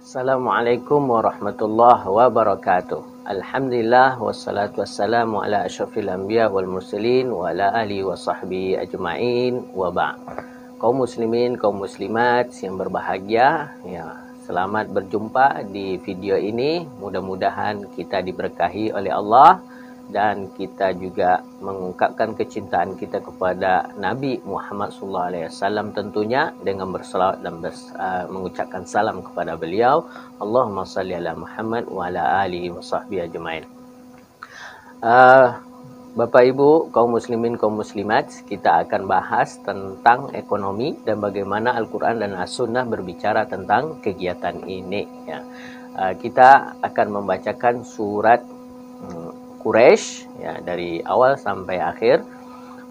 Assalamualaikum warahmatullahi wabarakatuh. Alhamdulillah wassalatu wassalamu ala asyrafil anbiya wal mursalin wa ala alihi wa sahbihi ajma'in wa ba'. Kaum muslimin, kaum muslimat yang berbahagia, ya, selamat berjumpa di video ini. Mudah-mudahan kita diberkahi oleh Allah dan kita juga mengungkapkan kecintaan kita kepada Nabi Muhammad SAW tentunya dengan bersalawat dan mengucapkan salam kepada beliau. Allahumma salli ala Muhammad wa ala alihi wa sahbihi ajma'in. Bapak Ibu, kaum muslimin, kaum muslimat, kita akan bahas tentang ekonomi dan bagaimana Al-Quran dan As-Sunnah berbicara tentang kegiatan ini. Ya. Kita akan membacakan surat Quraisy, ya, dari awal sampai akhir.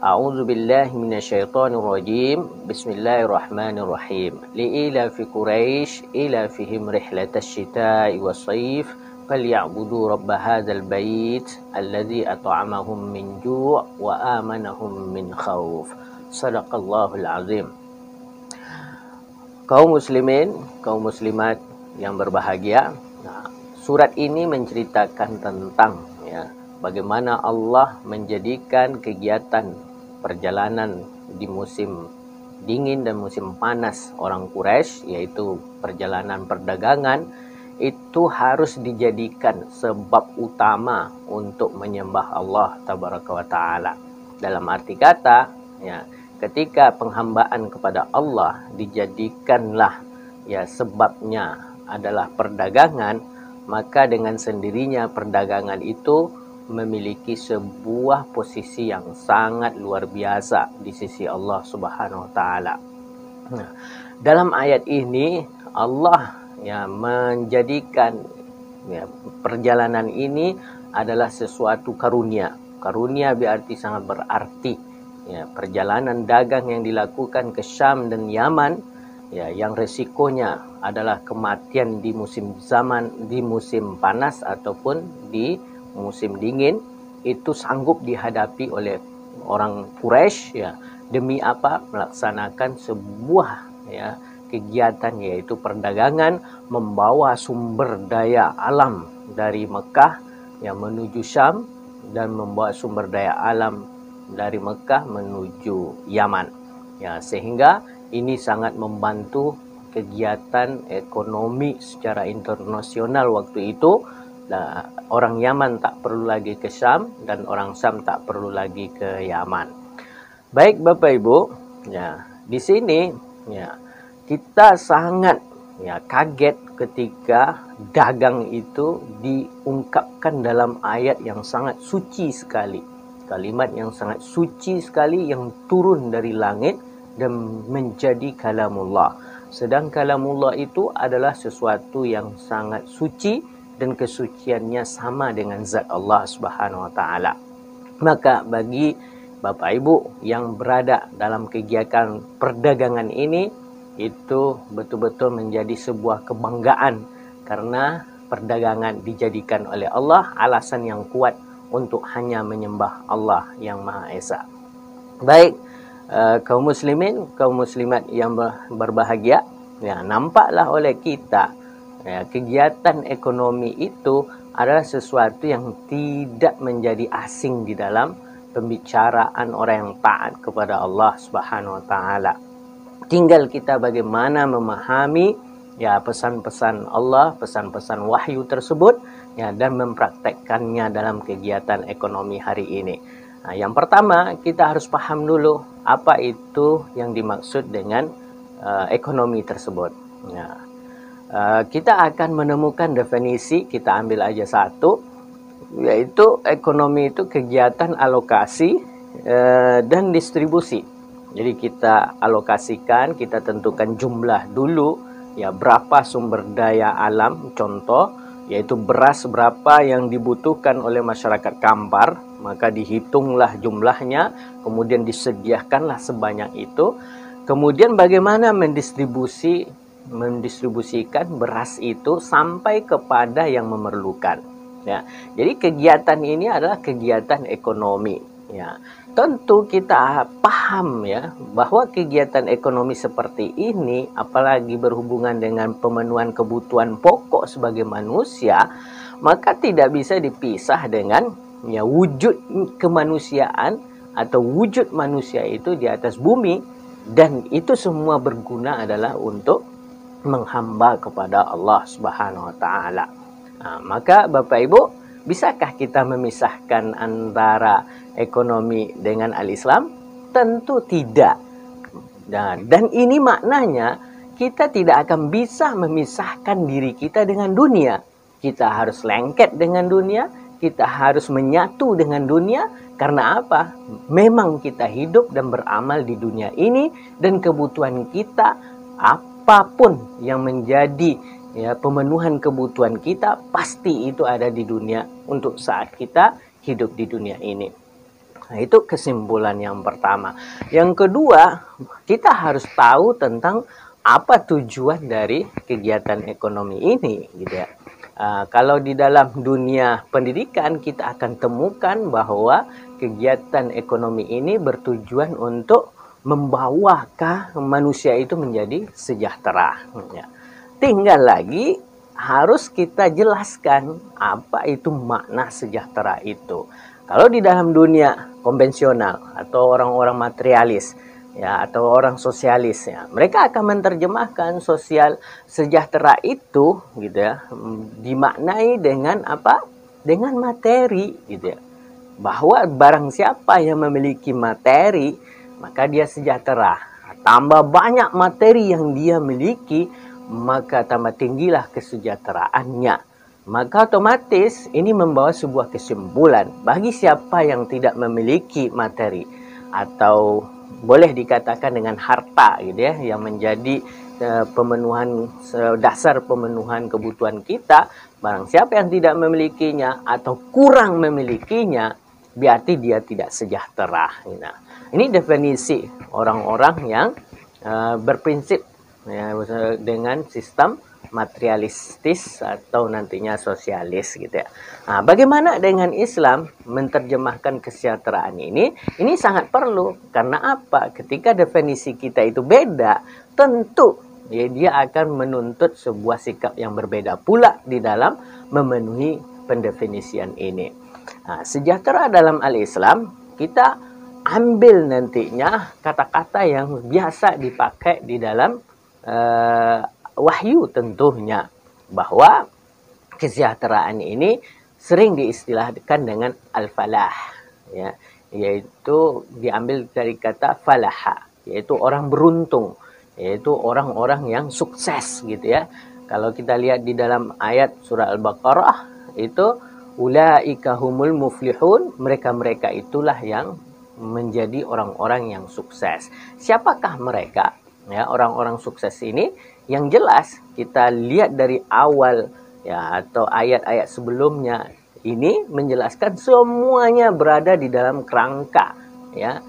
A'udzu billahi minasyaitonir rajim. Bismillahirrahmanirrahim. Li'ilafi Quraisy ilafihim rihlatasy syita'i was-shayf falyabudu rabb hadzal bait alladzi at'amahum min ju' wa amanahum min khauf. Shadaqallahul azim. Kaum muslimin, kaum muslimat yang berbahagia, surat ini menceritakan tentang, ya, bagaimana Allah menjadikan kegiatan perjalanan di musim dingin dan musim panas orang Quraisy, yaitu perjalanan perdagangan, itu harus dijadikan sebab utama untuk menyembah Allah Tabaraka wa Ta'ala. Dalam arti kata, ya, ketika penghambaan kepada Allah dijadikanlah, ya, sebabnya adalah perdagangan, maka dengan sendirinya perdagangan itu memiliki sebuah posisi yang sangat luar biasa di sisi Allah Subhanahu wa Ta'ala. Nah, dalam ayat ini Allah, ya, menjadikan, ya, perjalanan ini adalah sesuatu karunia. Karunia berarti sangat berarti. Ya, perjalanan dagang yang dilakukan ke Syam dan Yaman, ya, yang resikonya adalah kematian di musim panas ataupun di musim dingin, itu sanggup dihadapi oleh orang Quraisy, ya, demi apa? Melaksanakan sebuah, ya, kegiatan, yaitu perdagangan, membawa sumber daya alam dari Mekah, yang menuju Syam, dan membawa sumber daya alam dari Mekah menuju Yaman, ya, sehingga ini sangat membantu kegiatan ekonomi secara internasional waktu itu. Nah, orang Yaman tak perlu lagi ke Syam dan orang Syam tak perlu lagi ke Yaman. Baik Bapak Ibu, ya, di sini, ya, kita sangat, ya, kaget ketika dagang itu diungkapkan dalam ayat yang sangat suci sekali. Kalimat yang sangat suci sekali yang turun dari langit dan menjadi kalamullah. Sedang kalamullah itu adalah sesuatu yang sangat suci dan kesuciannya sama dengan zat Allah Subhanahu wa Ta'ala. Maka bagi Bapak Ibu yang berada dalam kegiatan perdagangan ini, itu betul-betul menjadi sebuah kebanggaan, karena perdagangan dijadikan oleh Allah alasan yang kuat untuk hanya menyembah Allah yang Maha Esa. Baik, kaum muslimin, kaum muslimat yang berbahagia, ya, nampaklah oleh kita, ya, kegiatan ekonomi itu adalah sesuatu yang tidak menjadi asing di dalam pembicaraan orang yang taat kepada Allah Subhanahu wa Ta'ala. Tinggal kita bagaimana memahami, ya, pesan-pesan Allah, pesan-pesan wahyu tersebut, ya, dan mempraktekkannya dalam kegiatan ekonomi hari ini. Nah, yang pertama kita harus paham dulu apa itu yang dimaksud dengan ekonomi tersebut. Ya. Kita akan menemukan definisi, kita ambil aja satu, yaitu ekonomi itu kegiatan alokasi dan distribusi. Jadi kita alokasikan, kita tentukan jumlah dulu, ya, berapa sumber daya alam, contoh, yaitu beras berapa yang dibutuhkan oleh masyarakat Kampar, maka dihitunglah jumlahnya, kemudian disediakanlah sebanyak itu. Kemudian bagaimana mendistribusikan beras itu sampai kepada yang memerlukan. Ya. Jadi kegiatan ini adalah kegiatan ekonomi. Ya. Tentu kita paham ya bahwa kegiatan ekonomi seperti ini, apalagi berhubungan dengan pemenuhan kebutuhan pokok sebagai manusia, maka tidak bisa dipisah dengan ya wujud kemanusiaan atau wujud manusia itu di atas bumi, dan itu semua berguna adalah untuk menghamba kepada Allah Subhanahu wa taala. Maka Bapak Ibu, bisakah kita memisahkan antara ekonomi dengan al-Islam? Tentu tidak. Dan ini maknanya kita tidak akan bisa memisahkan diri kita dengan dunia. Kita harus lengket dengan dunia, kita harus menyatu dengan dunia. Karena apa? Memang kita hidup dan beramal di dunia ini, dan kebutuhan kita apapun yang menjadi ya pemenuhan kebutuhan kita pasti itu ada di dunia untuk saat kita hidup di dunia ini. Nah, itu kesimpulan yang pertama. Yang kedua, kita harus tahu tentang apa tujuan dari kegiatan ekonomi ini, gitu ya. Kalau di dalam dunia pendidikan kita akan temukan bahwa kegiatan ekonomi ini bertujuan untuk membawakah manusia itu menjadi sejahtera. Ya. Tinggal lagi harus kita jelaskan apa itu makna sejahtera itu. Kalau di dalam dunia konvensional atau orang-orang materialis ya atau orang sosialis ya, mereka akan menerjemahkan sosial sejahtera itu gitu ya, dimaknai dengan apa? Dengan materi gitu ya. Bahwa barang siapa yang memiliki materi, maka dia sejahtera. Tambah banyak materi yang dia miliki, maka tambah tinggilah kesejahteraannya. Maka otomatis ini membawa sebuah kesimpulan bagi siapa yang tidak memiliki materi atau boleh dikatakan dengan harta gitu ya, yang menjadi pemenuhan dasar pemenuhan kebutuhan kita. Barang siapa yang tidak memilikinya atau kurang memilikinya, berarti dia tidak sejahtera. Nah, ini definisi orang-orang yang berprinsip ya, dengan sistem materialistis atau nantinya sosialis gitu ya. Nah, bagaimana dengan Islam menerjemahkan kesejahteraan ini? Ini sangat perlu. Karena apa? Ketika definisi kita itu beda, tentu ya, dia akan menuntut sebuah sikap yang berbeda pula di dalam memenuhi pendefinisian ini. Nah, sejahtera dalam al-Islam, kita ambil nantinya kata-kata yang biasa dipakai di dalam wahyu tentunya, bahwa kesejahteraan ini sering diistilahkan dengan al-falah ya, yaitu diambil dari kata falaha, yaitu orang beruntung, yaitu orang-orang yang sukses gitu ya. Kalau kita lihat di dalam ayat surah Al-Baqarah itu ulaika humul muflihun, mereka-mereka itulah yang menjadi orang-orang yang sukses. Siapakah mereka? Ya, orang-orang sukses ini yang jelas kita lihat dari awal ya atau ayat-ayat sebelumnya ini menjelaskan semuanya berada di dalam kerangka ya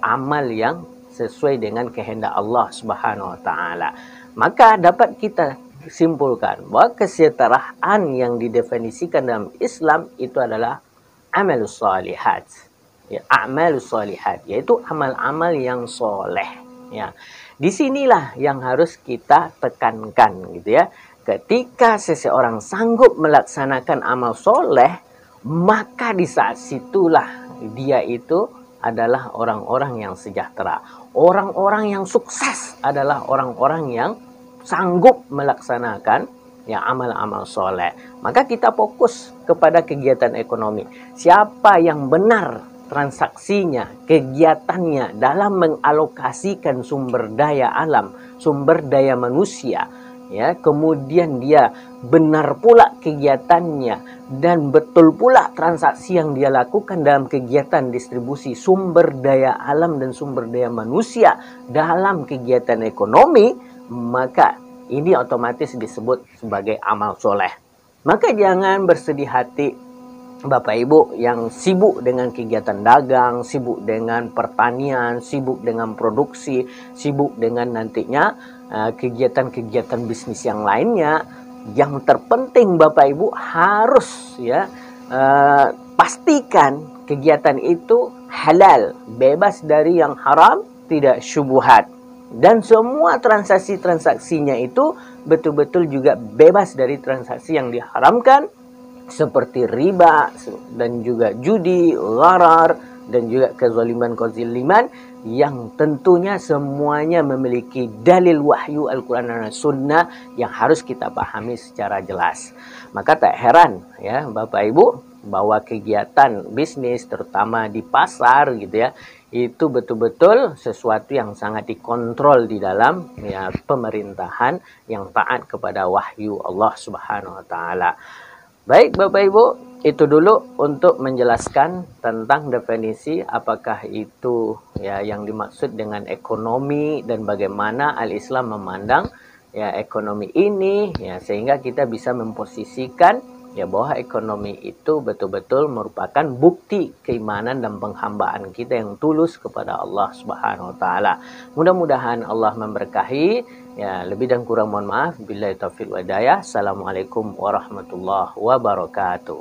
amal yang sesuai dengan kehendak Allah Subhanahu wa taala. Maka dapat kita simpulkan bahwa kesejahteraan yang didefinisikan dalam Islam itu adalah amalus shalihat. Ya, amalus shalihat yaitu amal-amal yang soleh ya. Disinilah yang harus kita tekankan gitu ya. Ketika seseorang sanggup melaksanakan amal soleh, maka di saat situlah dia itu adalah orang-orang yang sejahtera. Orang-orang yang sukses adalah orang-orang yang sanggup melaksanakan ya amal-amal soleh. Maka kita fokus kepada kegiatan ekonomi. Siapa yang benar transaksinya, kegiatannya dalam mengalokasikan sumber daya alam, sumber daya manusia, ya, kemudian dia benar pula kegiatannya dan betul pula transaksi yang dia lakukan dalam kegiatan distribusi sumber daya alam dan sumber daya manusia dalam kegiatan ekonomi, maka ini otomatis disebut sebagai amal soleh. Maka jangan bersedih hati Bapak Ibu yang sibuk dengan kegiatan dagang, sibuk dengan pertanian, sibuk dengan produksi, sibuk dengan nantinya kegiatan-kegiatan bisnis yang lainnya. yang terpenting Bapak Ibu harus ya pastikan kegiatan itu halal, bebas dari yang haram, tidak syubhat. Dan semua transaksi-transaksinya itu betul-betul juga bebas dari transaksi yang diharamkan, seperti riba dan juga judi, gharar, dan juga kezaliman-kezaliman yang tentunya semuanya memiliki dalil wahyu Al-Quran dan Sunnah yang harus kita pahami secara jelas. Maka tak heran ya Bapak Ibu bahwa kegiatan bisnis terutama di pasar gitu ya, itu betul-betul sesuatu yang sangat dikontrol di dalam ya pemerintahan yang taat kepada wahyu Allah Subhanahu wa taala. Baik Bapak Ibu, itu dulu untuk menjelaskan tentang definisi apakah itu ya yang dimaksud dengan ekonomi dan bagaimana Al-Islam memandang ya ekonomi ini ya, sehingga kita bisa memposisikan ya bahwa ekonomi itu betul-betul merupakan bukti keimanan dan penghambaan kita yang tulus kepada Allah Subhanahu wa taala. Mudah-mudahan Allah memberkahi. Ya, lebih dan kurang mohon maaf. Billahi taufiq wal hidayah. Assalamualaikum warahmatullahi wabarakatuh.